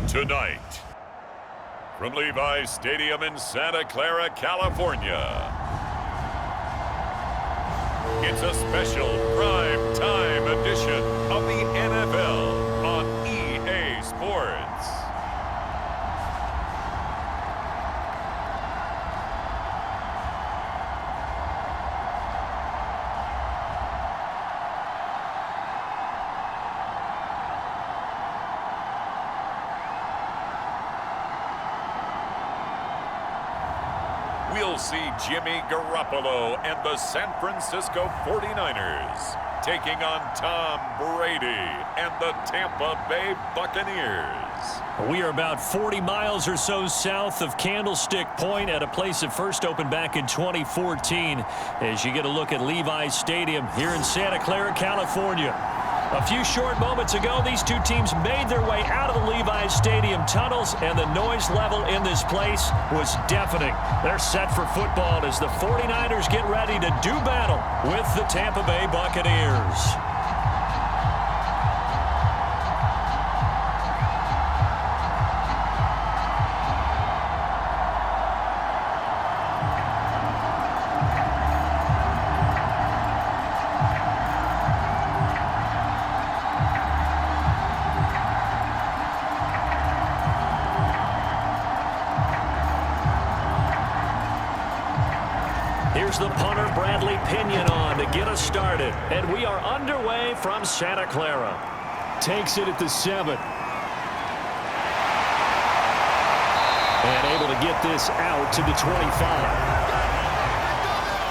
Tonight, from Levi's Stadium in Santa Clara, California, it's a special prime time edition of the NFL on EA Sports. We'll see Jimmy Garoppolo and the San Francisco 49ers taking on Tom Brady and the Tampa Bay Buccaneers. We are about 40 miles or so south of Candlestick Point at a place that first opened back in 2014 as you get a look at Levi's Stadium here in Santa Clara, California. A few short moments ago, these two teams made their way out of the Levi's Stadium tunnels, and the noise level in this place was deafening. They're set for football as the 49ers get ready to do battle with the Tampa Bay Buccaneers. Here's the punter, Bradley Pinion, on to get us started. And we are underway from Santa Clara. Takes it at the 7. And able to get this out to the 25.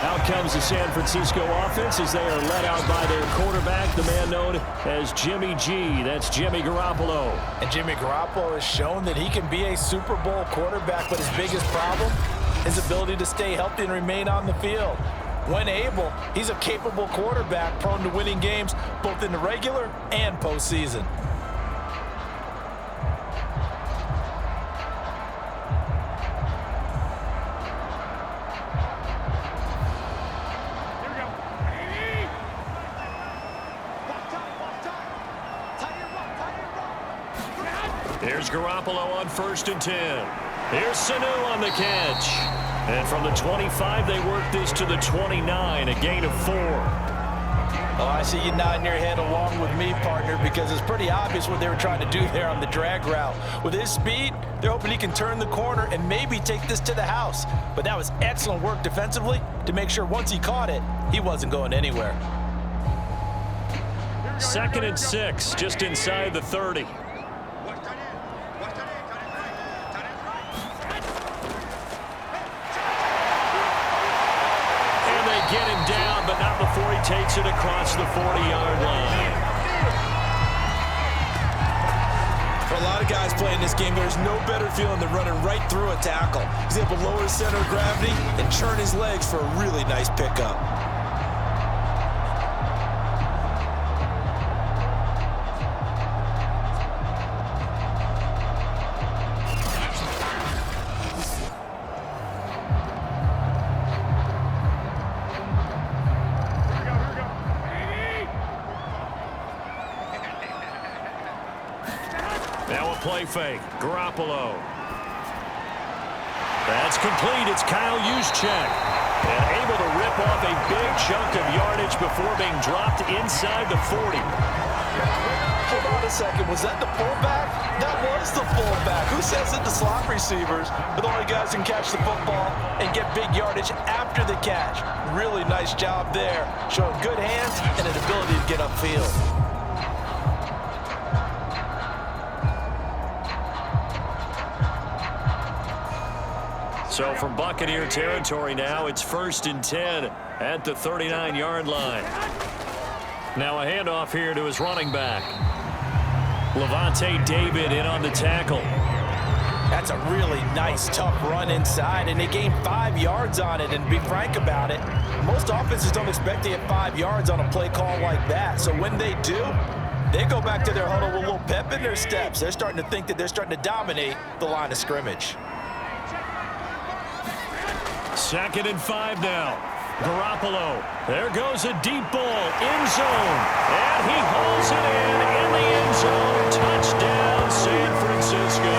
Out comes the San Francisco offense as they are led out by their quarterback, the man known as Jimmy G. That's Jimmy Garoppolo. And Jimmy Garoppolo has shown that he can be a Super Bowl quarterback, but his biggest problem, his ability to stay healthy and remain on the field. When able, he's a capable quarterback prone to winning games both in the regular and postseason. Here's Garoppolo on 1st and 10. Here's Sanu on the catch. And from the 25, they work this to the 29, a gain of 4. Oh, I see you nodding your head along with me, partner, because it's pretty obvious what they were trying to do there on the drag route. With his speed, they're hoping he can turn the corner and maybe take this to the house. But that was excellent work defensively to make sure once he caught it, he wasn't going anywhere. 2nd and 6, just inside the 30. Get him down, but not before he takes it across the 40-yard line. For a lot of guys playing this game, there's no better feeling than running right through a tackle. He's able to lower his center of gravity and churn his legs for a really nice pickup. Now a play fake. Garoppolo. That's complete. It's Kyle Juszczyk. And able to rip off a big chunk of yardage before being dropped inside the 40. Hold on a second. Was that the fullback? That was the fullback. Who says that the slot receivers are the only guys who can catch the football and get big yardage after the catch? Really nice job there. Showing good hands and an ability to get upfield. So from Buccaneer territory now, it's 1st and 10 at the 39-yard line. Now a handoff here to his running back. Levante David in on the tackle. That's a really nice, tough run inside, and they gained 5 yards on it. And to be frank about it, most offenses don't expect to get 5 yards on a play call like that. So when they do, they go back to their huddle with a little pep in their steps. They're starting to think that they're starting to dominate the line of scrimmage. 2nd and 5 now. Garoppolo. There goes a deep ball. End zone. And he hauls it in the end zone. Touchdown, San Francisco.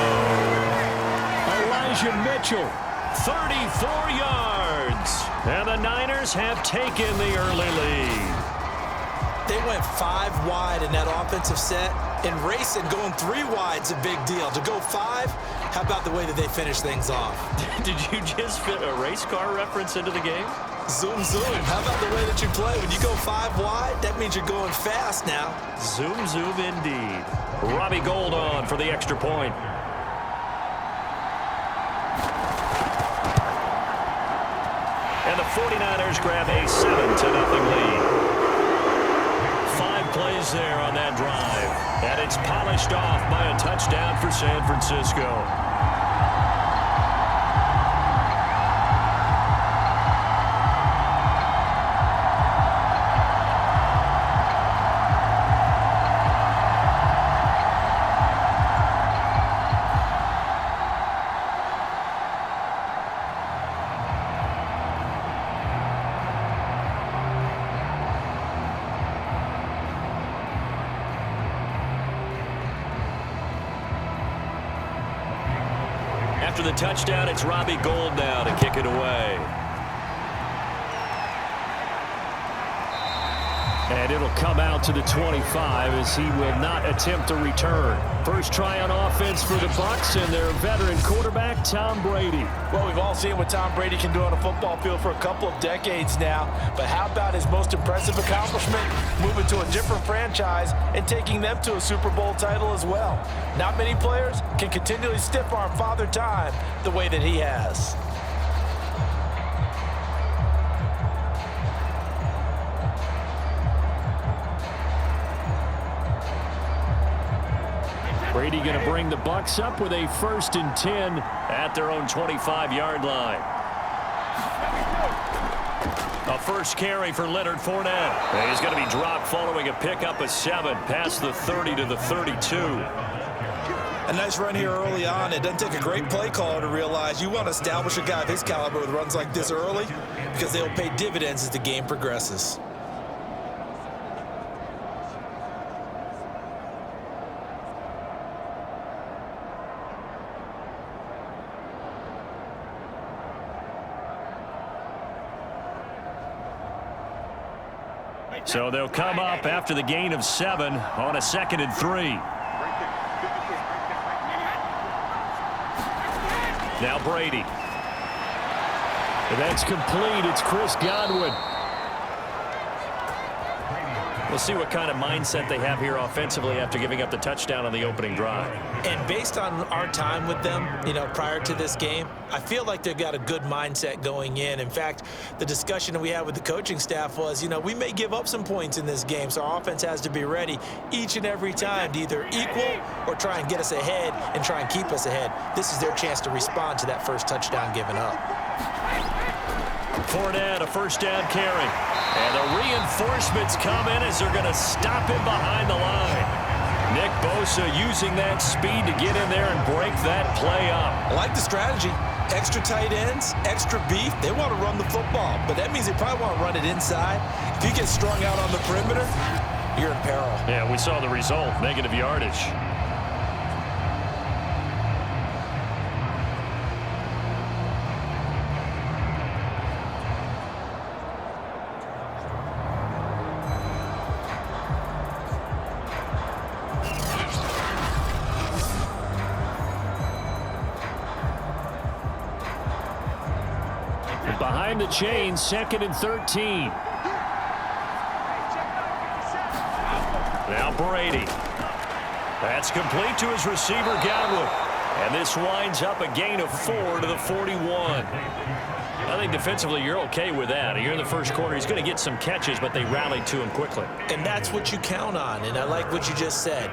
Mitchell, 34 yards. And the Niners have taken the early lead. They went 5 wide in that offensive set. In racing, going 3 wide is a big deal. To go 5, how about the way that they finish things off? Did you just fit a race car reference into the game? Zoom, zoom. How about the way that you play? When you go 5 wide, that means you're going fast now. Zoom, zoom indeed. Robbie Gould on for the extra point. And the 49ers grab a 7-0 lead. 5 plays there on that drive. And it's polished off by a touchdown for San Francisco. After the touchdown, it's Robbie Gould now to kick it away. And it'll come out to the 25 as he will not attempt a return. First try on offense for the Bucs and their veteran quarterback, Tom Brady. Well, we've all seen what Tom Brady can do on a football field for a couple of decades now. But how about his most impressive accomplishment? Moving to a different franchise and taking them to a Super Bowl title as well. Not many players can continually stiff-arm Father Time the way that he has. Brady going to bring the Bucs up with a 1st and 10 at their own 25-yard line. A first carry for Leonard Fournette. And he's going to be dropped following a pickup of 7 past the 30 to the 32. A nice run here early on. It doesn't take a great play caller to realize you want to establish a guy of his caliber with runs like this early because they'll pay dividends as the game progresses. So they'll come up after the gain of 7 on a 2nd and 3. Now Brady. That's complete. It's Chris Godwin. We'll see what kind of mindset they have here offensively after giving up the touchdown on the opening drive. And based on our time with them, prior to this game, I feel like they've got a good mindset going in. In fact, the discussion that we had with the coaching staff was, we may give up some points in this game, so our offense has to be ready each and every time to either equal or try and get us ahead and try and keep us ahead. This is their chance to respond to that first touchdown given up. Fournette, a first down carry. And the reinforcements come in as they're going to stop him behind the line. Nick Bosa using that speed to get in there and break that play up. I like the strategy. Extra tight ends, extra beef. They want to run the football, but that means they probably want to run it inside. If you get strung out on the perimeter, you're in peril. Yeah, we saw the result, negative yardage. Behind the chain, 2nd and 13. Now Brady. That's complete to his receiver, Godwin. And this winds up a gain of 4 to the 41. I think defensively you're okay with that. Here in the first quarter, he's going to get some catches, but they rallied to him quickly. And that's what you count on, and I like what you just said.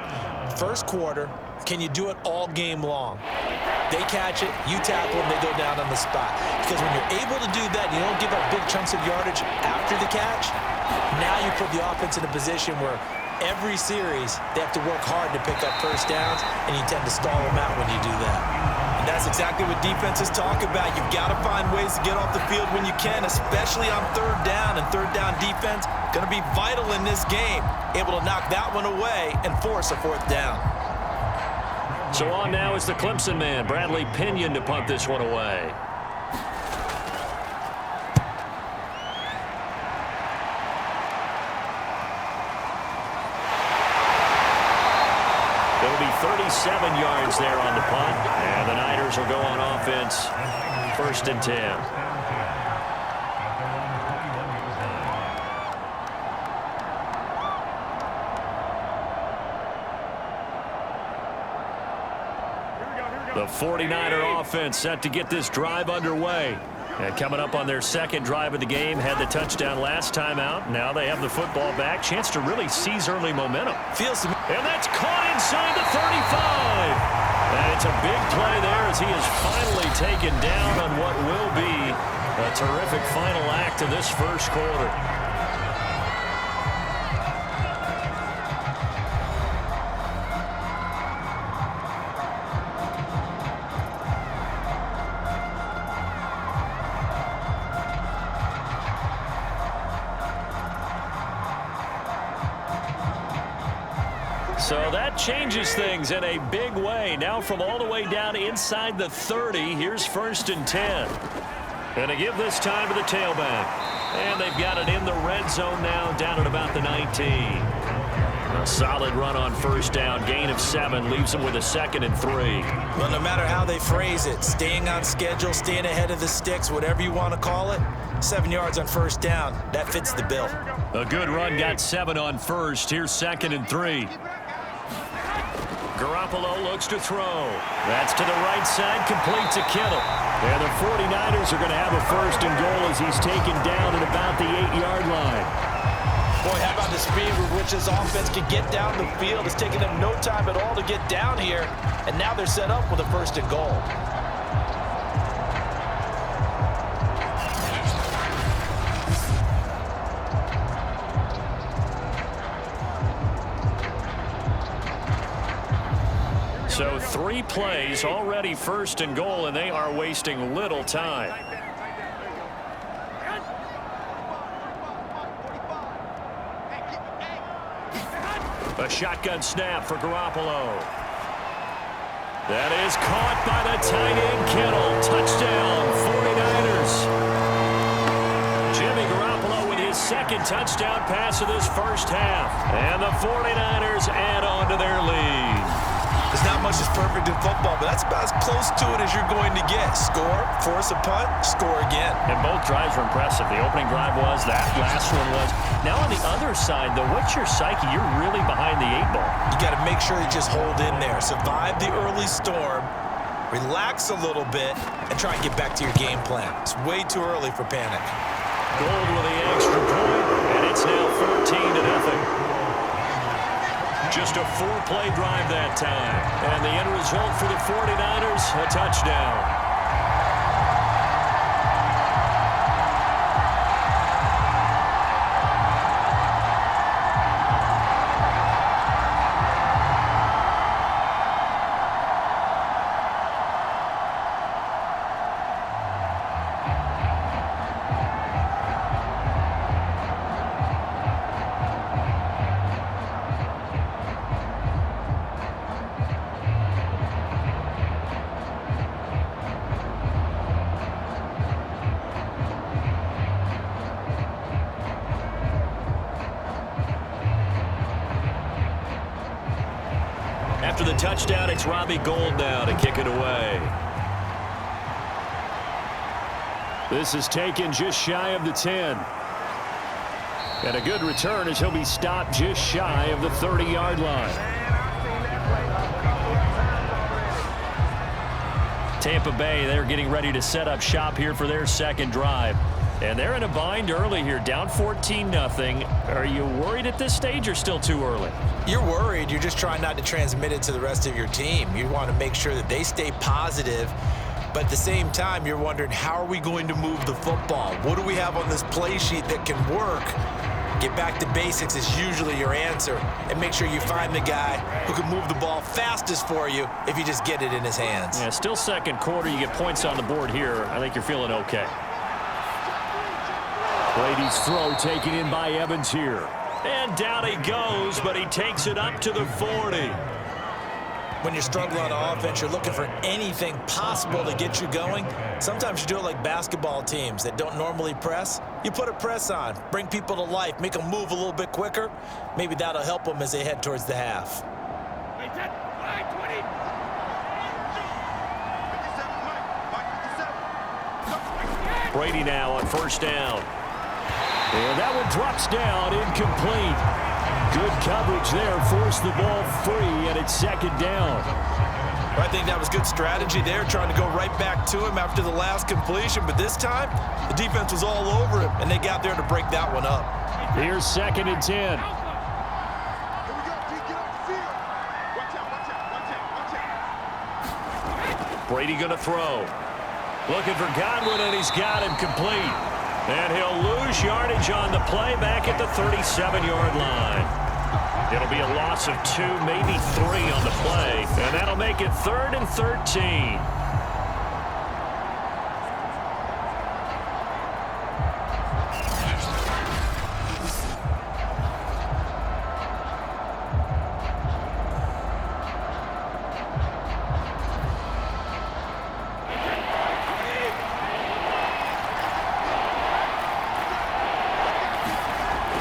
First quarter, can you do it all game long? They catch it, you tackle them, they go down on the spot. Because when you're able to do that, you don't give up big chunks of yardage after the catch, now you put the offense in a position where every series they have to work hard to pick up first downs, and you tend to stall them out when you do that. And that's exactly what defenses talk about. You've got to find ways to get off the field when you can, especially on 3rd down. And 3rd down defense going to be vital in this game, able to knock that one away and force a 4th down. So on now is the Clemson man, Bradley Pinion, to punt this one away. It'll be 37 yards there on the punt, and the Niners will go on offense, 1st and 10. The 49er offense set to get this drive underway. And coming up on their second drive of the game, had the touchdown last time out. Now they have the football back. Chance to really seize early momentum. And that's caught inside the 35. And it's a big play there as he is finally taken down on what will be a terrific final act of this first quarter. So that changes things in a big way. Now from all the way down inside the 30, here's 1st and 10. And to give this time to the tailback. And they've got it in the red zone now, down at about the 19. A solid run on 1st down, gain of 7, leaves them with a 2nd and 3. Well, no matter how they phrase it, staying on schedule, staying ahead of the sticks, whatever you want to call it, 7 yards on 1st down, that fits the bill. A good run, got 7 on 1st. Here's 2nd and 3. Garoppolo looks to throw. That's to the right side, complete to Kittle. And the 49ers are going to have a 1st and goal as he's taken down at about the 8-yard line. Boy, how about the speed with which this offense can get down the field? It's taking them no time at all to get down here, and now they're set up with a 1st and goal. So 3 plays, already 1st and goal, and they are wasting little time. A shotgun snap for Garoppolo. That is caught by the tight end, Kittle. Touchdown, 49ers. Jimmy Garoppolo with his 2nd touchdown pass of this first half. And the 49ers add on to their lead. There's not much that's perfect in football, but that's about as close to it as you're going to get. Score, force a punt, score again. And both drives were impressive. The opening drive was, that last one was. Now on the other side, though, what's your psyche? You're really behind the 8 ball. You got to make sure you just hold in there. Survive the early storm, relax a little bit, and try and get back to your game plan. It's way too early for panic. Gold with the extra point, and it's now 14-0. Just a 4-play drive that time. And the end result for the 49ers, a touchdown. After the touchdown, it's Robbie Gould now to kick it away. This is taken just shy of the 10. And a good return as he'll be stopped just shy of the 30-yard line. Tampa Bay, they're getting ready to set up shop here for their 2nd drive. And they're in a bind early here, down 14-0. Are you worried at this stage or still too early? You're worried. You're just trying not to transmit it to the rest of your team. You want to make sure that they stay positive. But at the same time, you're wondering, how are we going to move the football? What do we have on this play sheet that can work? Get back to basics is usually your answer. And make sure you find the guy who can move the ball fastest for you if you just get it in his hands. Yeah, still 2nd quarter. You get points on the board here. I think you're feeling okay. Brady's throw taken in by Evans here. And down he goes, but he takes it up to the 40. when you're struggling on offense, you're looking for anything possible to get you going. Sometimes you do it like basketball teams that don't normally press. You put a press on, bring people to life, make them move a little bit quicker. Maybe that'll help them as they head towards the half. Brady now on first down. And that one drops down, incomplete. Good coverage there, forced the ball free, and it's second down. I think that was good strategy there, trying to go right back to him after the last completion. But this time, the defense was all over him, and they got there to break that one up. Here's 2nd and 10. Brady going to throw. Looking for Godwin, and he's got him complete. And he'll lose yardage on the play back at the 37-yard line. It'll be a loss of 2, maybe 3 on the play, and that'll make it 3rd and 13.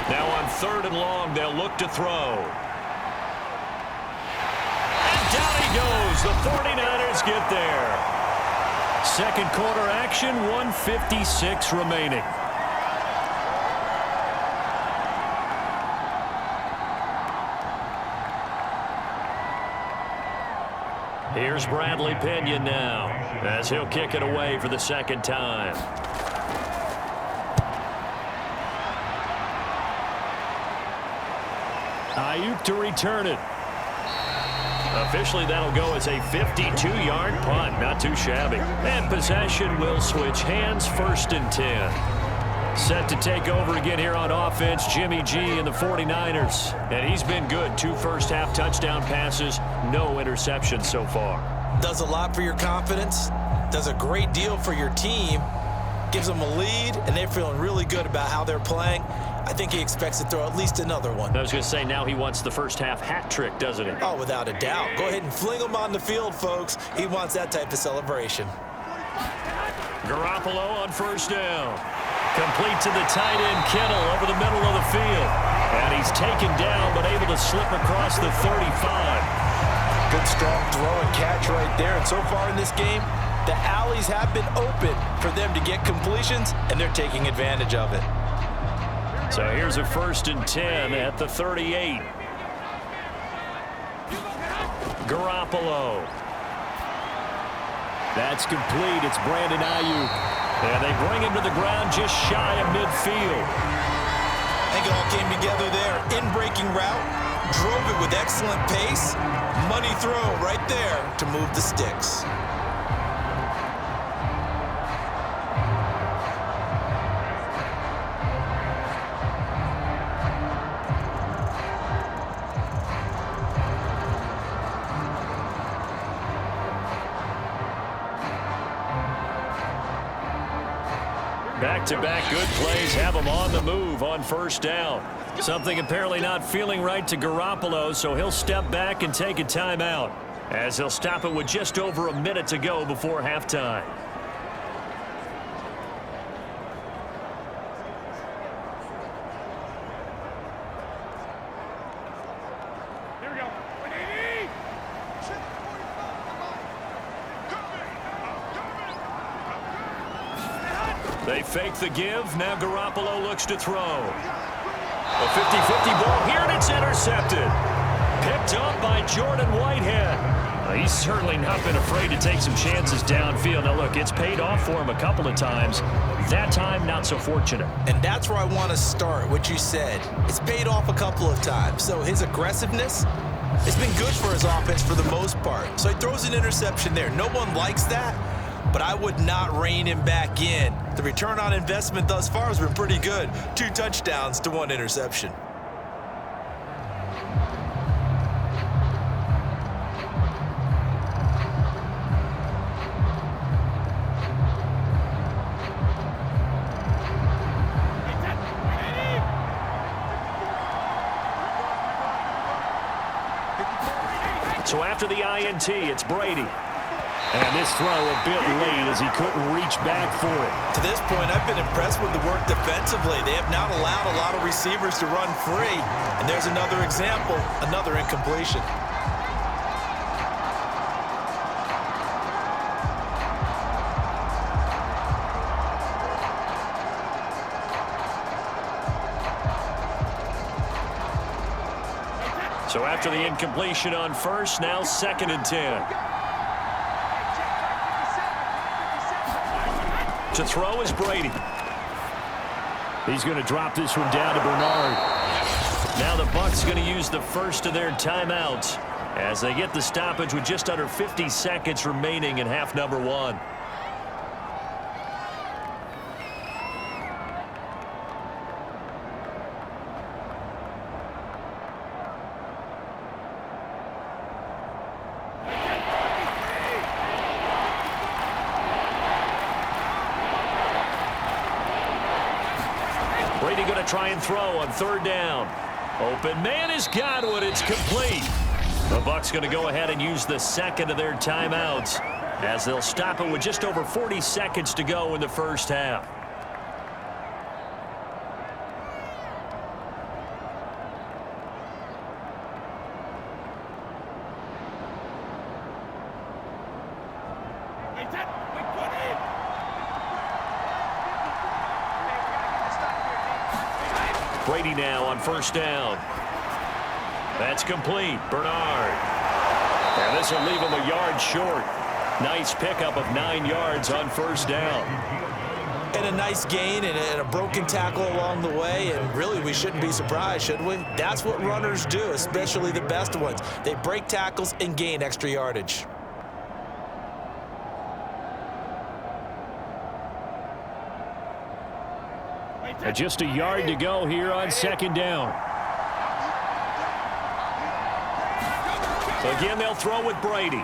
Now on 3rd and long, they'll look to throw. And down he goes. The 49ers get there. Second quarter action, 1:56 remaining. Here's Bradley Pinion now, as he'll kick it away for the second time. Ayuk to return it. Officially, that'll go as a 52-yard punt. Not too shabby. And possession will switch hands, 1st and 10. Set to take over again here on offense, Jimmy G and the 49ers. And he's been good. 2 first-half touchdown passes, no interceptions so far. Does a lot for your confidence. Does a great deal for your team. Gives them a lead, and they're feeling really good about how they're playing. I think he expects to throw at least another one. I was going to say, now he wants the first-half hat trick, doesn't he? Oh, without a doubt. Go ahead and fling him on the field, folks. He wants that type of celebration. Garoppolo on first down. Complete to the tight end, Kittle, over the middle of the field. And he's taken down, but able to slip across the 35. Good, strong throw and catch right there. And so far in this game, the alleys have been open for them to get completions, and they're taking advantage of it. So here's a 1st and 10 at the 38. Garoppolo. That's complete. It's Brandon Ayuk. And they bring him to the ground just shy of midfield. I think it all came together there. In-breaking route. Drove it with excellent pace. Money throw right there to move the sticks. Back-to-back good plays have him on the move on first down. Something apparently not feeling right to Garoppolo, so he'll step back and take a timeout, as he'll stop it with just over a minute to go before halftime. They fake the give. Now Garoppolo looks to throw. A 50-50 ball here, and it's intercepted. Picked up by Jordan Whitehead. He's certainly not been afraid to take some chances downfield. Now, look, it's paid off for him a couple of times. That time, not so fortunate. And that's where I want to start, what you said. It's paid off a couple of times. So his aggressiveness, it's been good for his offense for the most part. So he throws an interception there. No one likes that, but I would not rein him back in. The return on investment thus far has been pretty good. 2 touchdowns to 1 interception. So after the INT, it's Brady. And this throw a bit late as he couldn't reach back for it. To this point, I've been impressed with the work defensively. They have not allowed a lot of receivers to run free. And there's another example, another incompletion. So after the incompletion on first, now 2nd and 10. To throw is Brady. He's going to drop this one down to Bernard. Now the Bucs going to use the first of their timeouts as they get the stoppage with just under 50 seconds remaining in half number 1. Brady going to try and throw on 3rd down. Open man has got one. It's complete. The Bucs going to go ahead and use the 2nd of their timeouts as they'll stop it with just over 40 seconds to go in the first half. Brady now on 1st down. That's complete. Bernard. And this will leave him a yard short. Nice pickup of 9 yards on 1st down. And a nice gain and a broken tackle along the way. And really, we shouldn't be surprised, should we? That's what runners do, especially the best ones. They break tackles and gain extra yardage. Just a yard to go here on 2nd down. So again, they'll throw with Brady.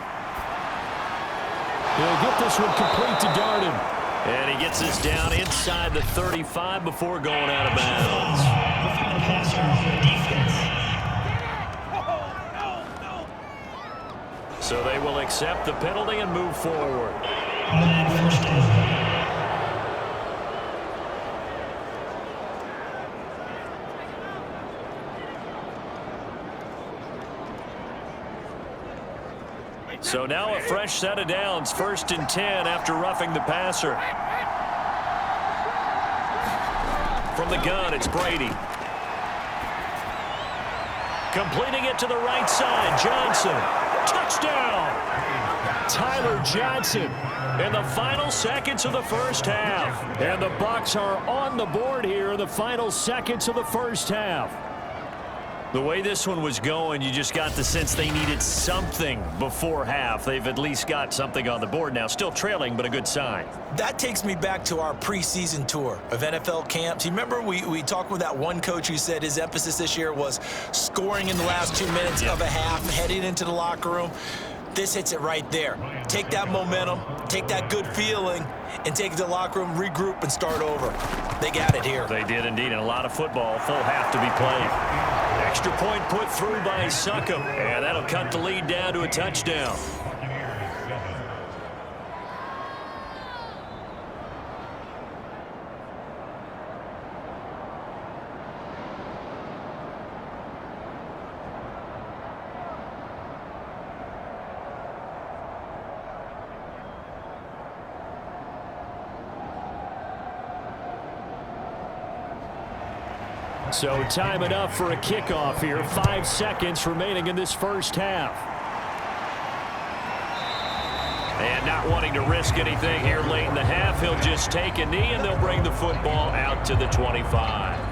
He'll get this one complete to Darden. And he gets this down inside the 35 before going out of bounds. So they will accept the penalty and move forward. So now a fresh set of downs, 1st and 10 after roughing the passer. From the gun, it's Brady. Completing it to the right side, Johnson. Touchdown! Tyler Johnson in the final seconds of the first half. And the Bucs are on the board here in the final seconds of the first half. The way this one was going, you just got the sense they needed something before half. They've at least got something on the board now. Still trailing, but a good sign. That takes me back to our preseason tour of NFL camps. You remember we talked with that one coach who said his emphasis this year was scoring in the last 2 minutes of a half, heading into the locker room. This hits it right there. Take that momentum, take that good feeling, and take it to the locker room, regroup, and start over. They got it here. They did indeed, and a lot of football, full half to be played. Extra point put through by Succop, and that'll cut the lead down to a touchdown. So time enough for a kickoff here. 5 seconds remaining in this first half. And not wanting to risk anything here late in the half, he'll just take a knee and they'll bring the football out to the 25.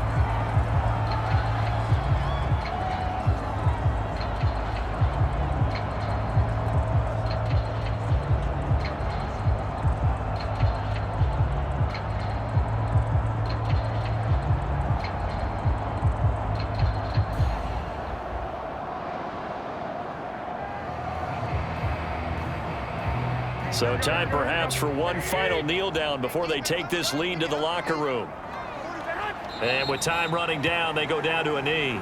So time perhaps for one final kneel down before they take this lead to the locker room. And with time running down, they go down to a knee.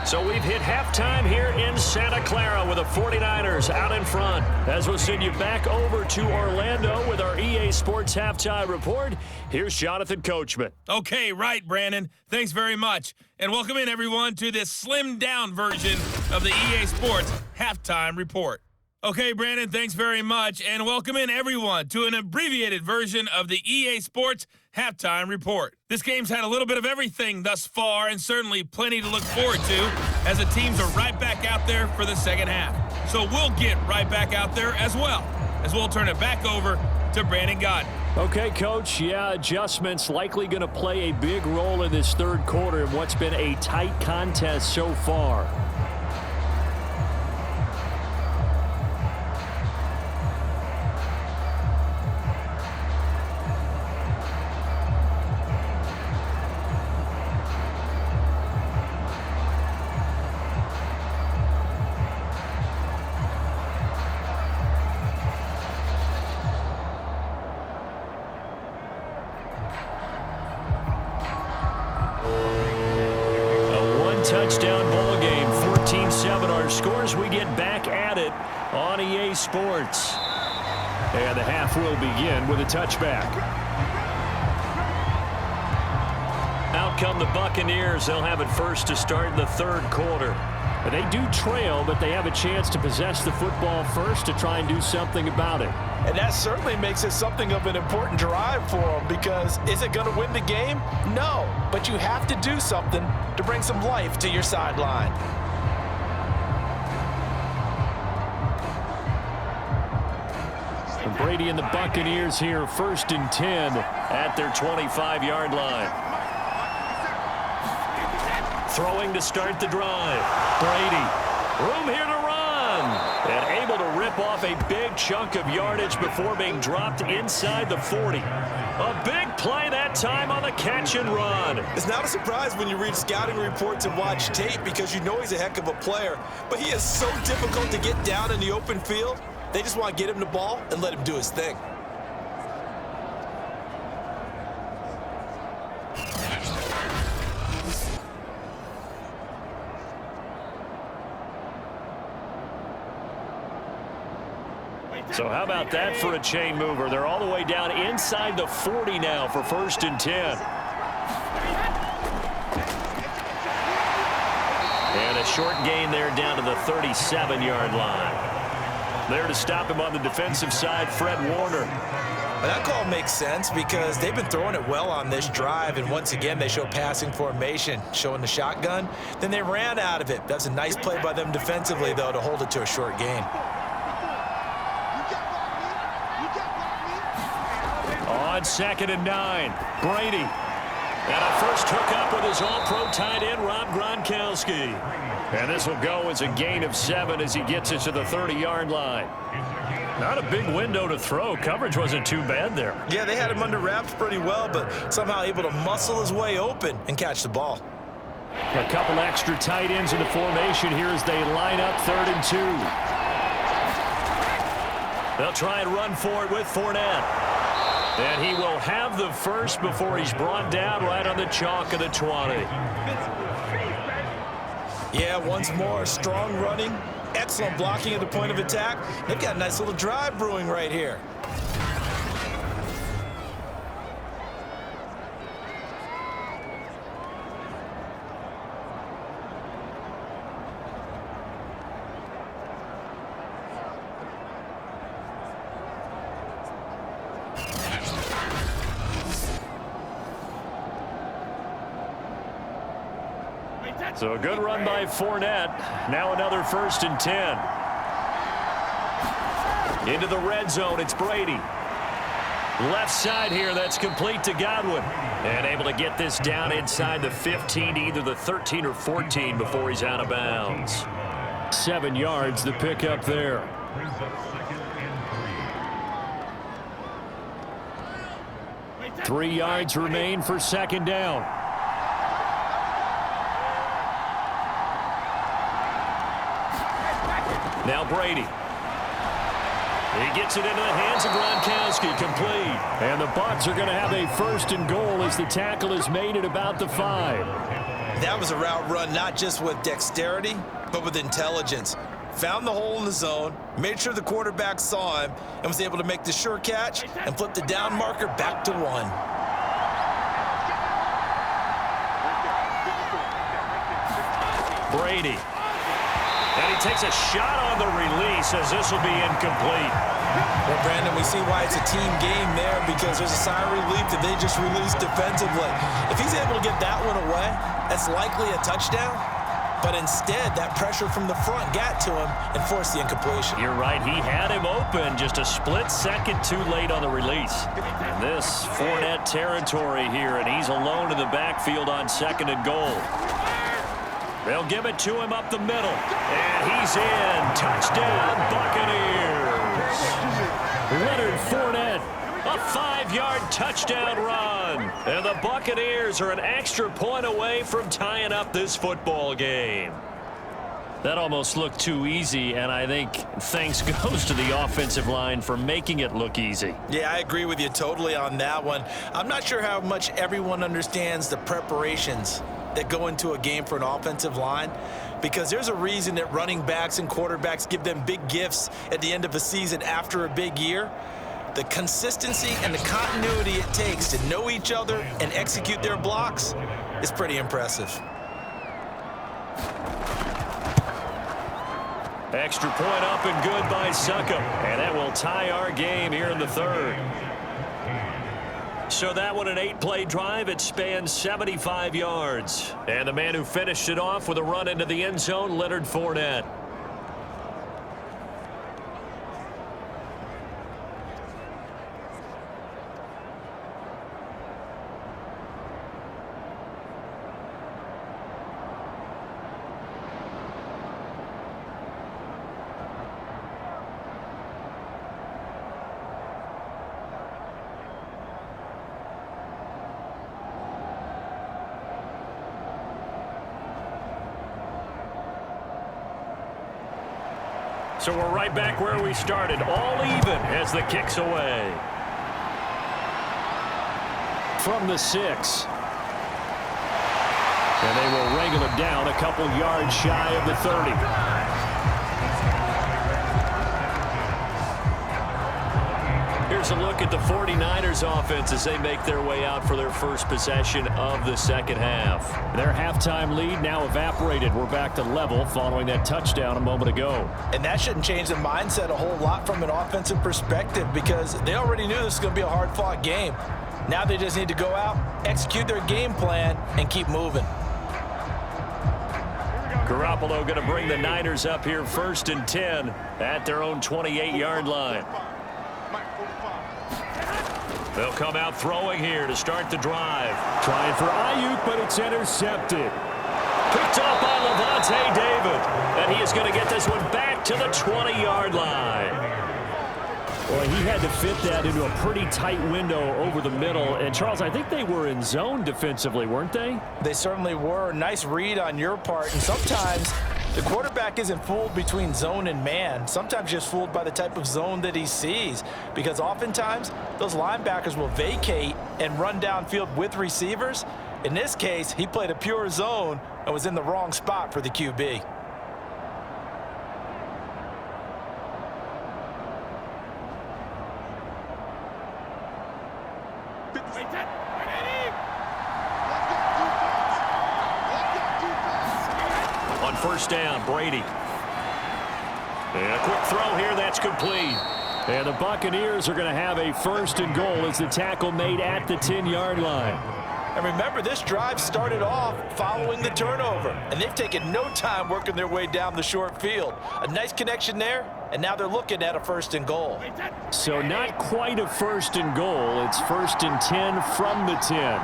So we've hit halftime here in Santa Clara with the 49ers out in front. As we'll send you back over to Orlando with our EA Sports Halftime Report, here's Jonathan Coachman. Okay, right, Brandon. Thanks very much. And welcome in, everyone, to this slimmed-down version of the EA Sports Halftime Report. Okay, Brandon, thanks very much. And welcome in, everyone, to an abbreviated version of the EA Sports Halftime Report. This game's had a little bit of everything thus far, and certainly plenty to look forward to, as the teams are right back out there for the second half. So we'll get right back out there as well, as we'll turn it back over to Brandon Godden. Okay, Coach, adjustments likely going to play a big role in this third quarter in what's been a tight contest so far. Touchdown ball game, 14-7 our scores. We get back at it on EA Sports. And the half will begin with a touchback. Out come the Buccaneers. They'll have it first to start the third quarter. They do trail, but they have a chance to possess the football first to try and do something about it. And that certainly makes it something of an important drive for them, because is it going to win the game? No, but you have to do something to bring some life to your sideline. And Brady and the Buccaneers here, 1st and 10 at their 25-yard line. Throwing to start the drive. Brady, room here to run. And able to rip off a big chunk of yardage before being dropped inside the 40. A big play that time on the catch and run. It's not a surprise when you read scouting reports and watch tape, because you know he's a heck of a player, but he is so difficult to get down in the open field. They just want to get him the ball and let him do his thing. So how about that for a chain mover? They're all the way down inside the 40 now for 1st and 10. And a short gain there down to the 37-yard line. There to stop him on the defensive side, Fred Warner. Well, that call makes sense, because they've been throwing it well on this drive, and once again they show passing formation, showing the shotgun. Then they ran out of it. That's a nice play by them defensively, though, to hold it to a short gain. On 2nd and 9, Brady. And a first hookup with his all-pro tight end, Rob Gronkowski. And this will go as a gain of 7 as he gets it to the 30-yard line. Not a big window to throw. Coverage wasn't too bad there. Yeah, they had him under wraps pretty well, but somehow able to muscle his way open and catch the ball. A couple extra tight ends in the formation here as they line up 3rd and 2. They'll try and run for it with Fournette. And he will have the first before he's brought down right on the chalk of the 20. Yeah, once more, strong running, excellent blocking at the point of attack. They've got a nice little drive brewing right here. So a good run by Fournette. Now another 1st and 10. Into the red zone, it's Brady. Left side here, that's complete to Godwin. And able to get this down inside the 15 to either the 13 or 14 before he's out of bounds. 7 yards, the pickup there. Three yards remain for 2nd down. Now Brady. He gets it into the hands of Gronkowski, complete. And the Bucs are going to have a 1st and goal as the tackle is made at about the 5. That was a route run not just with dexterity, but with intelligence. Found the hole in the zone, made sure the quarterback saw him, and was able to make the sure catch and flip the down marker back to 1. Brady. And he takes a shot on the release as this will be incomplete. Well, Brandon, we see why it's a team game there because there's a sigh of relief that they just released defensively. If he's able to get that one away, that's likely a touchdown. But instead, that pressure from the front got to him and forced the incompletion. You're right. He had him open just a split second too late on the release. And this Fournette territory here, and he's alone in the backfield on 2nd and goal. They'll give it to him up the middle. And he's in. Touchdown, Buccaneers. Leonard Fournette, a 5-yard touchdown run. And the Buccaneers are an extra point away from tying up this football game. That almost looked too easy, and I think thanks goes to the offensive line for making it look easy. Yeah, I agree with you totally on that one. I'm not sure how much everyone understands the preparations that go into a game for an offensive line, because there's a reason that running backs and quarterbacks give them big gifts at the end of a season after a big year. The consistency and the continuity it takes to know each other and execute their blocks is pretty impressive. Extra point up and good by Succop, and that will tie our game here in the 3rd. So that one, an 8-play drive. It spans 75 yards. And the man who finished it off with a run into the end zone, Leonard Fournette. So we're right back where we started, all even as the kick's away. From the 6. And they will wrangle it down a couple yards shy of the 30. Here's a look at the 49ers offense as they make their way out for their first possession of the 2nd half. Their halftime lead now evaporated. We're back to level following that touchdown a moment ago. And that shouldn't change the mindset a whole lot from an offensive perspective because they already knew this was going to be a hard-fought game. Now they just need to go out, execute their game plan, and keep moving. Garoppolo going to bring the Niners up here 1st and 10 at their own 28-yard line. They'll come out throwing here to start the drive. Trying for Ayuk, but it's intercepted. Picked up by Levante David. And he is going to get this one back to the 20-yard line. Well, he had to fit that into a pretty tight window over the middle. And, Charles, I think they were in zone defensively, weren't they? They certainly were. Nice read on your part. And sometimes the quarterback isn't fooled between zone and man. Sometimes just fooled by the type of zone that he sees. Because oftentimes, those linebackers will vacate and run downfield with receivers. In this case, he played a pure zone and was in the wrong spot for the QB. On 1st down, Brady. And a quick throw here, that's complete. And the Buccaneers are going to have a 1st and goal as the tackle made at the 10-yard line. And remember, this drive started off following the turnover, and they've taken no time working their way down the short field. A nice connection there, and now they're looking at a 1st and goal. So not quite a 1st and goal. It's 1st and 10 from the 10.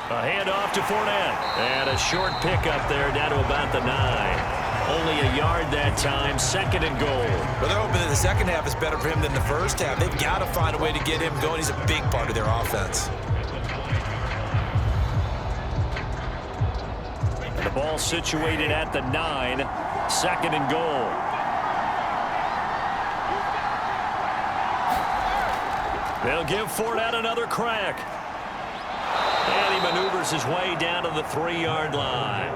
A handoff to Fournette. And a short pickup there down to about the 9. Only a yard that time, 2nd and goal. Well, they're hoping that the second half is better for him than the first half. They've got to find a way to get him going. He's a big part of their offense. And the ball situated at the 9, 2nd and goal. They'll give Fournette another crack. And he maneuvers his way down to the 3-yard line.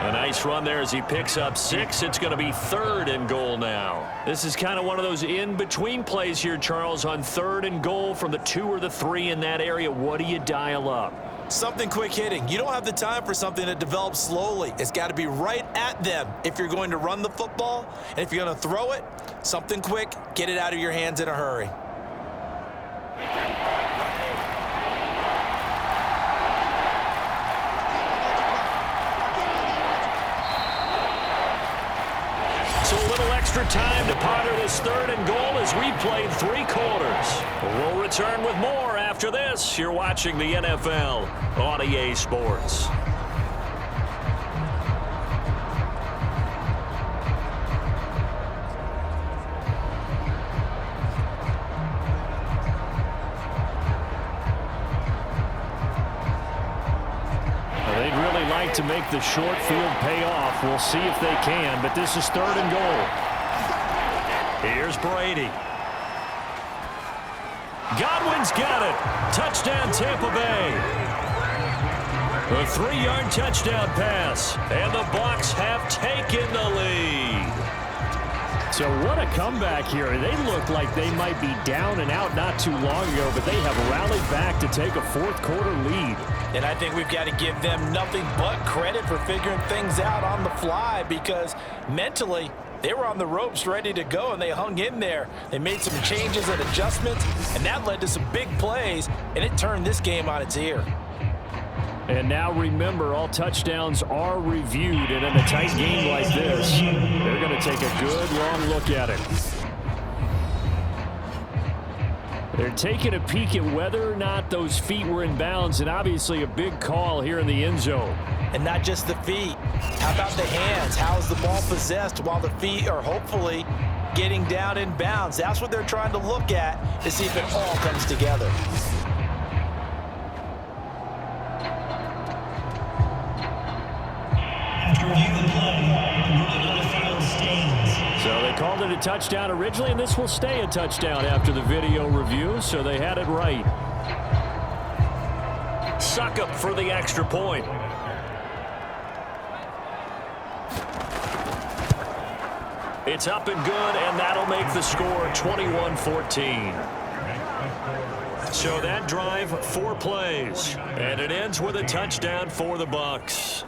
A nice run there as he picks up 6. It's going to be 3rd and goal now. This is kind of one of those in-between plays here, Charles, on 3rd and goal from the 2 or the 3 in that area. What do you dial up? Something quick hitting. You don't have the time for something that develops slowly. It's got to be right at them if you're going to run the football. And if you're going to throw it, something quick, get it out of your hands in a hurry. So a little extra time to ponder this 3rd and goal as we played 3 quarters. We'll return with more after this. You're watching the NFL on EA Sports. They'd really like to make the short field pay off. We'll see if they can, but this is 3rd and goal. Here's Brady. Godwin's got it. Touchdown, Tampa Bay. A 3-yard touchdown pass, and the Bucs have taken the lead. So what a comeback here. They look like they might be down and out not too long ago, but they have rallied back to take a 4th quarter lead. And I think we've got to give them nothing but credit for figuring things out on the fly, because mentally they were on the ropes ready to go, and they hung in there. They made some changes and adjustments, and that led to some big plays, and it turned this game on its ear. And now remember, all touchdowns are reviewed, and in a tight game like this, they're going to take a good long look at it. They're taking a peek at whether or not those feet were in bounds, and obviously a big call here in the end zone. And not just the feet. How about the hands? How is the ball possessed while the feet are hopefully getting down in bounds? That's what they're trying to look at to see if it all comes together. So they called it a touchdown originally, and this will stay a touchdown after the video review, so they had it right. Suckup for the extra point. It's up and good, and that'll make the score 21-14. So that drive, 4 plays, and it ends with a touchdown for the Bucs.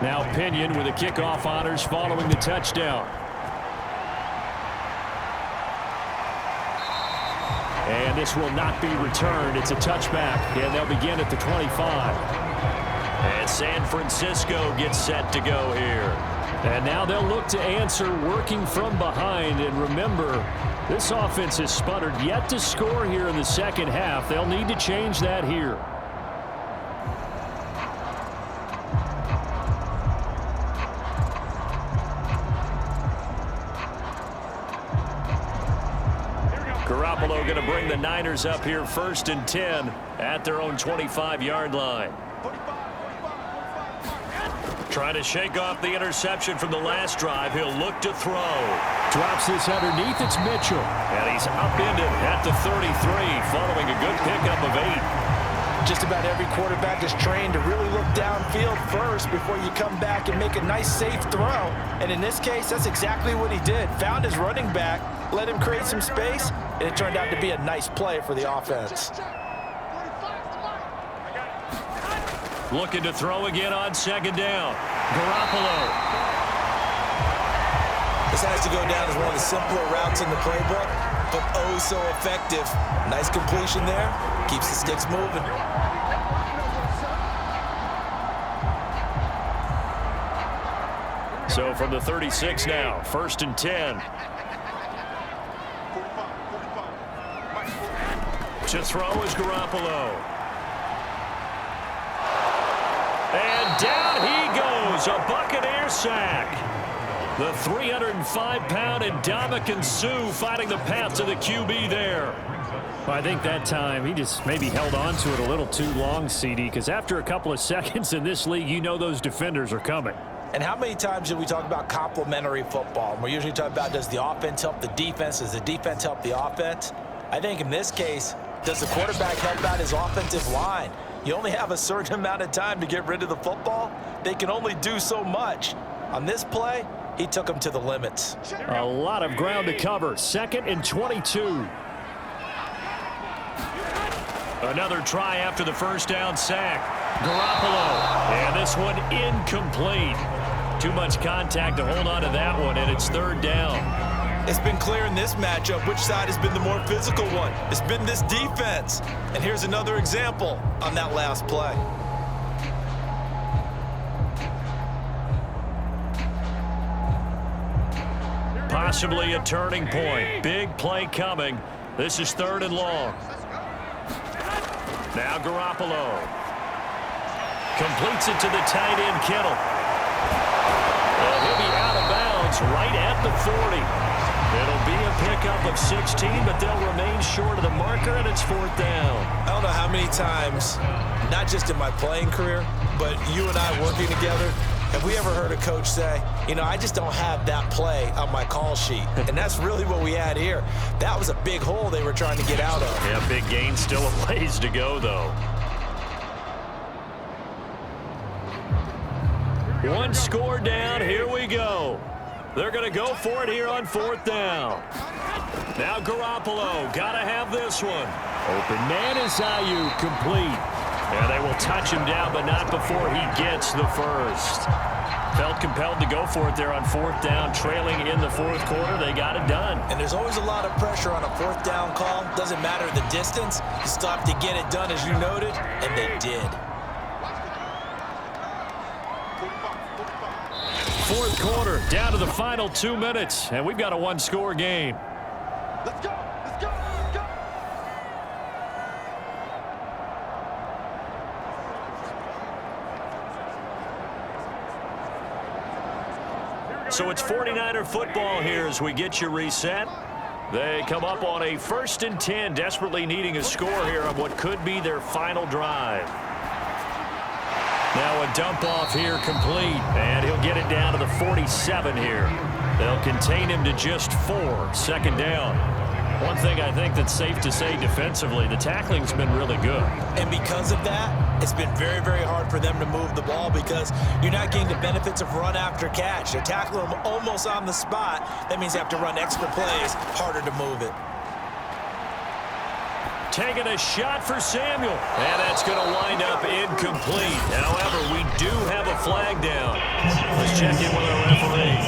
Now Pinion with the kickoff honors following the touchdown. And this will not be returned. It's a touchback, and they'll begin at the 25. And San Francisco gets set to go here. And now they'll look to answer working from behind. And remember, this offense has sputtered yet to score here in the second half. They'll need to change that here. Garoppolo going to bring the Niners up here 1st and 10 at their own 25-yard line. Trying to shake off the interception from the last drive. He'll look to throw. Drops this underneath. It's Mitchell. And he's upended at the 33 following a good pickup of 8. Just about every quarterback is trained to really look downfield first before you come back and make a nice, safe throw. And in this case, that's exactly what he did. Found his running back, let him create some space, and it turned out to be a nice play for the offense. Looking to throw again on 2nd down. Garoppolo. This has to go down as one of the simpler routes in the playbook, but oh so effective. Nice completion there. Keeps the sticks moving. So from the 36 now, 1st and 10. To throw is Garoppolo. And down he goes is a Buccaneer sack. The 305-pound Ndamukong Suh fighting the path to the QB there. Well, I think that time he just maybe held on to it a little too long, CD, because after a couple of seconds in this league, you know those defenders are coming. And how many times do we talk about complementary football? We're usually talking about, does the offense help the defense? Does the defense help the offense? I think in this case, does the quarterback help out his offensive line? You only have a certain amount of time to get rid of the football. They can only do so much. On this play, he took them to the limits. A lot of ground to cover. 2nd and 22. Another try after the first down sack. Garoppolo. And this one incomplete. Too much contact to hold on to that one, and it's 3rd down. It's been clear in this matchup which side has been the more physical one. It's been this defense. And here's another example on that last play. Possibly a turning point. Big play coming. This is 3rd and long. Now Garoppolo completes it to the tight end, Kittle. And he'll be out of bounds right at the 40. It'll be a pickup of 16, but they'll remain short of the marker, and it's 4th down. I don't know how many times, not just in my playing career, but you and I working together, have we ever heard a coach say, you know, I just don't have that play on my call sheet? And that's really what we had here. That was a big hole they were trying to get out of. Yeah, big gain, still a ways to go, though. One score down, here we go. They're going to go for it here on 4th down. Now Garoppolo, got to have this one. Open man is Ayuk, complete. And they will touch him down, but not before he gets the first. Felt compelled to go for it there on 4th down, trailing in the 4th quarter. They got it done. And there's always a lot of pressure on a 4th down call. Doesn't matter the distance. You still have to get it done, as you noted, and they did. 4th quarter, down to the final 2 minutes, and we've got a one-score game. Let's go! Let's go! Let's go! So it's 49er football here as we get you reset. They come up on a 1st and 10, desperately needing a score here on what could be their final drive. Now a dump off here complete, and he'll get it down to the 47 here. They'll contain him to just 4, 2nd down. One thing I think that's safe to say defensively, the tackling's been really good. And because of that, it's been very, very hard for them to move the ball because you're not getting the benefits of run after catch. They're tackling them almost on the spot. That means they have to run extra plays, harder to move it. Taking a shot for Samuel. And that's going to wind up incomplete. However, we do have a flag down. Let's check in with our referee.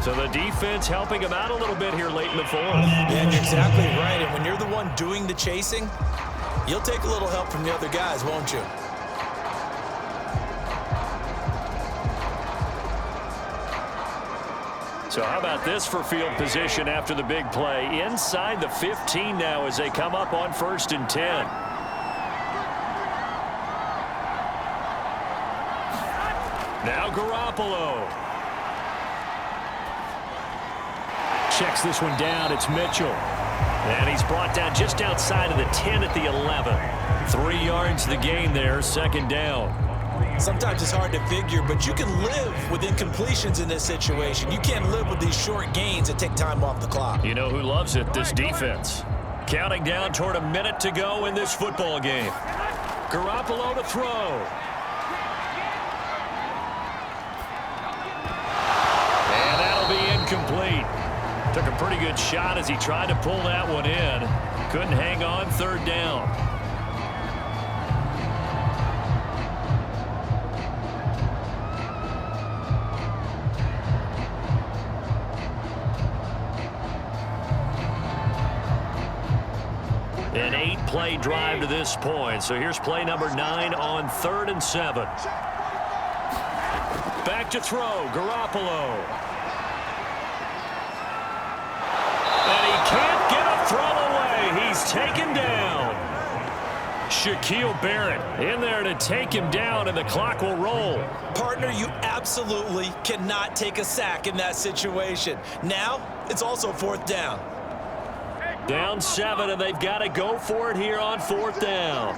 So the defense helping him out a little bit here late in the 4th. Yeah, you're exactly right. And when you're the one doing the chasing, you'll take a little help from the other guys, won't you? So how about this for field position after the big play? Inside the 15 now as they come up on 1st and 10. Now Garoppolo. Checks this one down. It's Mitchell. And he's brought down just outside of the 10 at the 11. 3 yards the gain there, 2nd down. Sometimes it's hard to figure, but you can live with incompletions in this situation. You can't live with these short gains that take time off the clock. You know who loves it? This defense. Counting down toward a minute to go in this football game. Garoppolo to throw. And that'll be incomplete. Took a pretty good shot as he tried to pull that one in. Couldn't hang on, 3rd down. An 8-play drive to this point. So here's play number 9 on 3rd and 7. Back to throw, Garoppolo. And he can't get a throw away. He's taken down. Shaquille Barrett in there to take him down, and the clock will roll. Partner, you absolutely cannot take a sack in that situation. Now, it's also 4th down. Down 7, and they've got to go for it here on 4th down.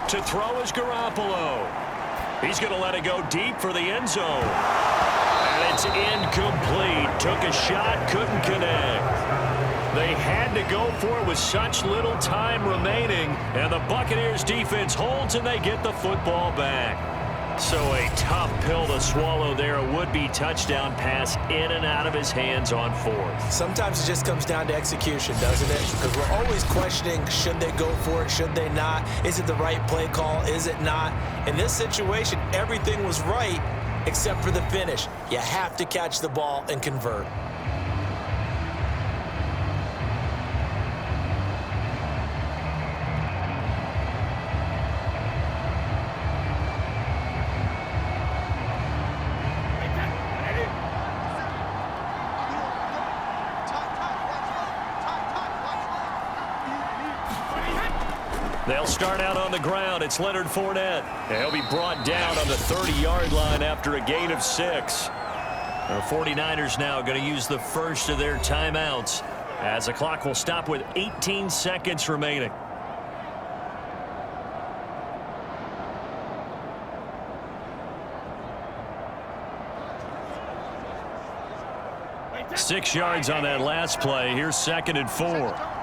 To throw is Garoppolo. He's going to let it go deep for the end zone. And it's incomplete. Took a shot, couldn't connect. They had to go for it with such little time remaining, and the Buccaneers defense holds and they get the football back. So a tough pill to swallow there. A would-be touchdown pass in and out of his hands on 4th. Sometimes it just comes down to execution, doesn't it? Because we're always questioning, should they go for it, should they not? Is it the right play call, is it not? In this situation, everything was right except for the finish. You have to catch the ball and convert. They'll start out on the ground. It's Leonard Fournette. He'll be brought down on the 30-yard line after a gain of 6. The 49ers now going to use the first of their timeouts as the clock will stop with 18 seconds remaining. Six yards on that last play. Here's 2nd and 4.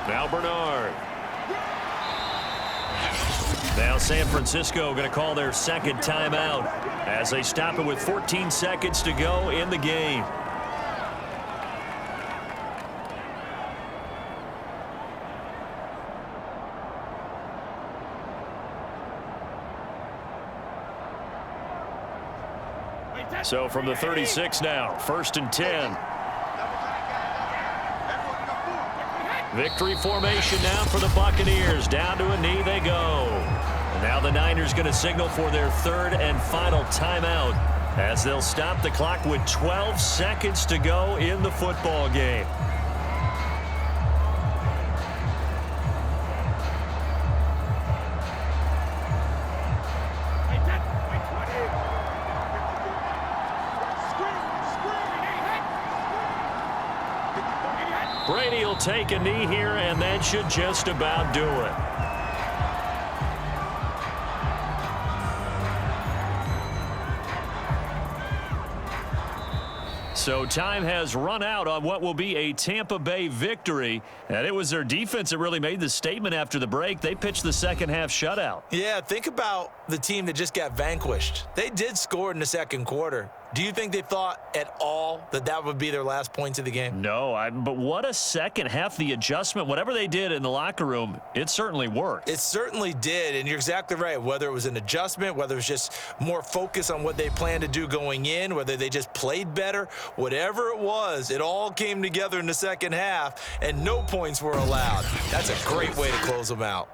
Now Bernard. Now San Francisco going to call their 2nd timeout as they stop it with 14 seconds to go in the game. So from the 36 now, 1st and 10. Victory formation now for the Buccaneers. Down to a knee they go. And now the Niners going to signal for their 3rd and final timeout as they'll stop the clock with 12 seconds to go in the football game. Brady will take a knee here, and that should just about do it. So time has run out on what will be a Tampa Bay victory. And it was their defense that really made the statement after the break. They pitched the second half shutout. Yeah, think about the team that just got vanquished. They did score in the second quarter. Do you think they thought at all that that would be their last points of the game? No, but what a second half. The adjustment, whatever they did in the locker room, it certainly worked. It certainly did, and you're exactly right. Whether it was an adjustment, whether it was just more focus on what they planned to do going in, whether they just played better, whatever it was, it all came together in the second half, and no points were allowed. That's a great way to close them out.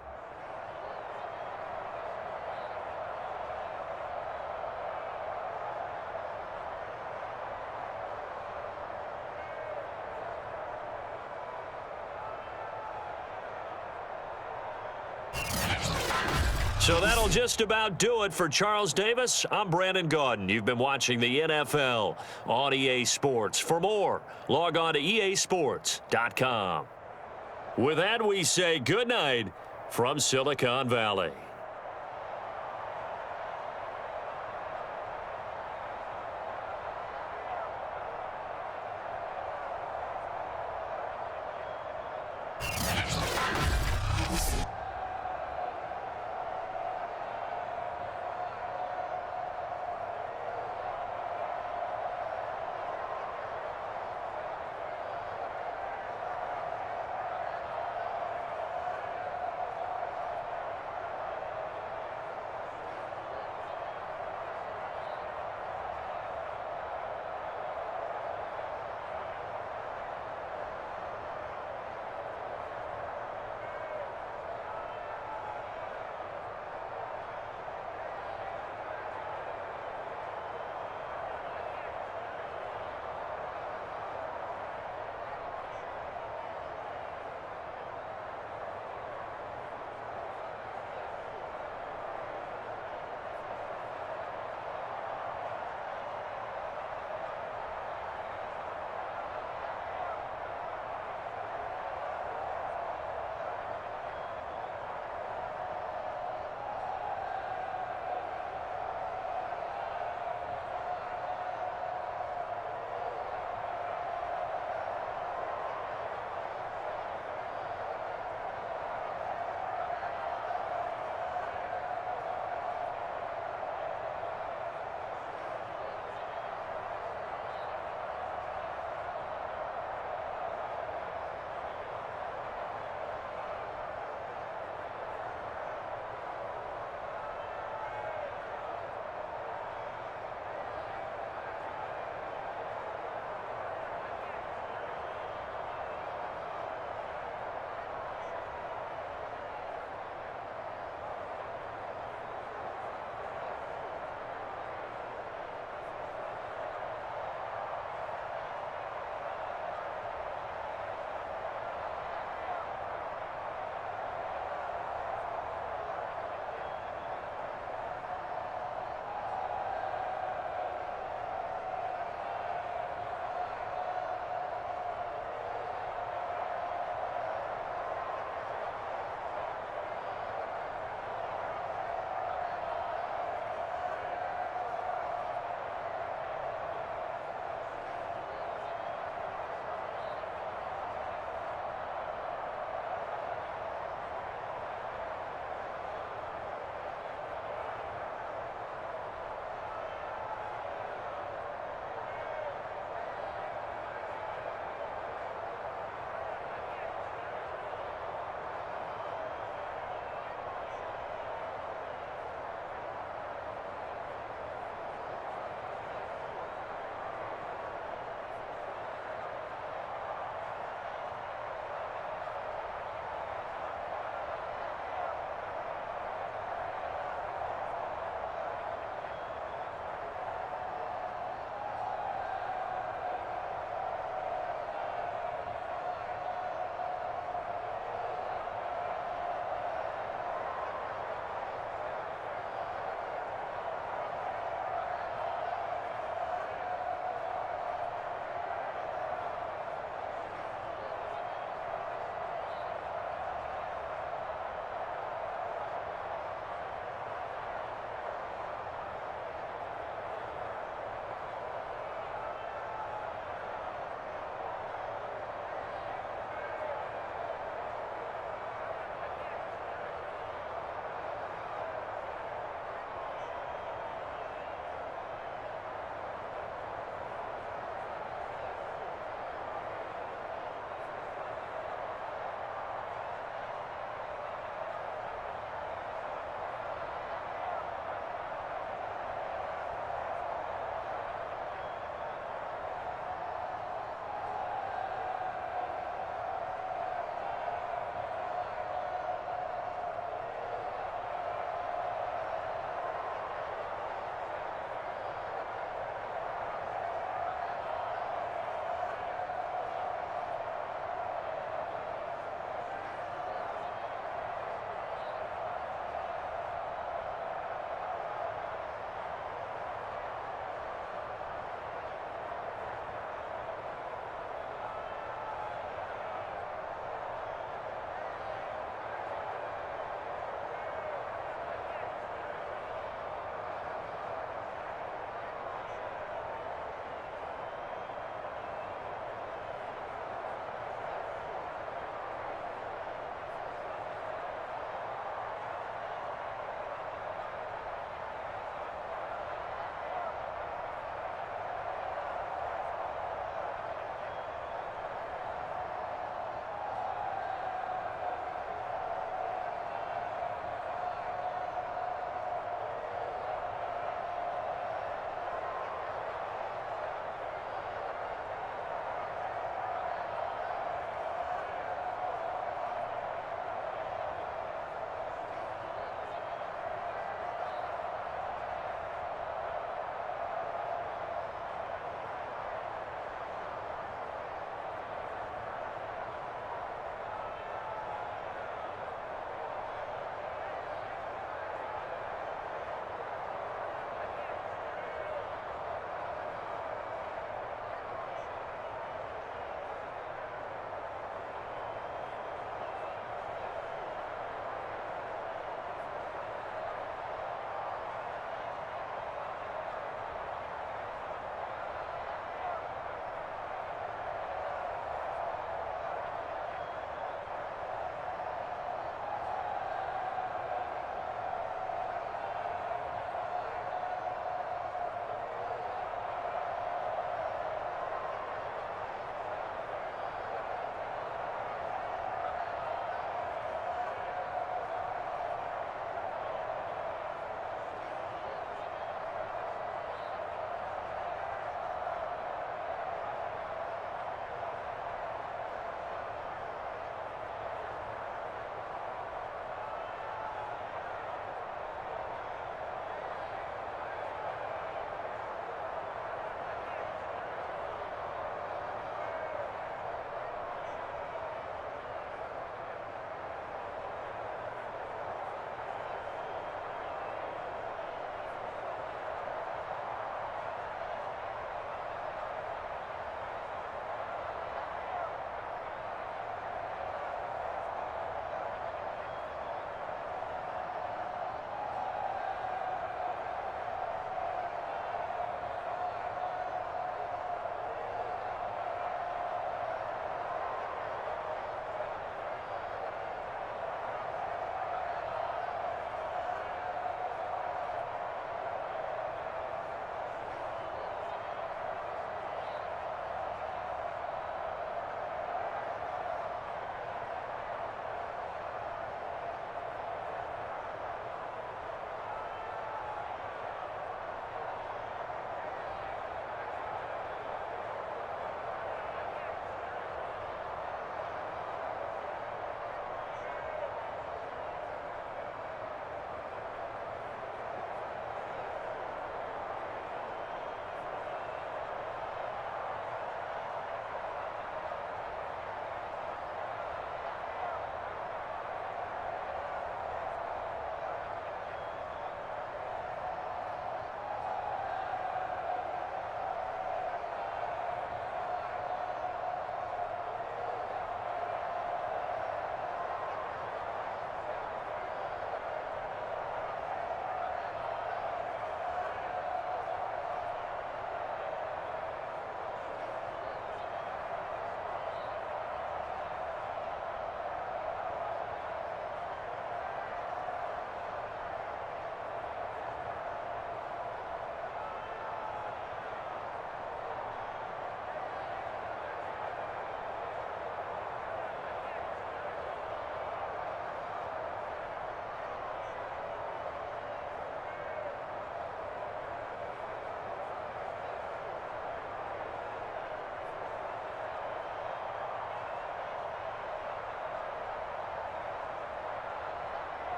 So that'll just about do it for Charles Davis. I'm Brandon Gaudin. You've been watching the NFL on EA Sports. For more, log on to easports.com. With that, we say good night from Silicon Valley.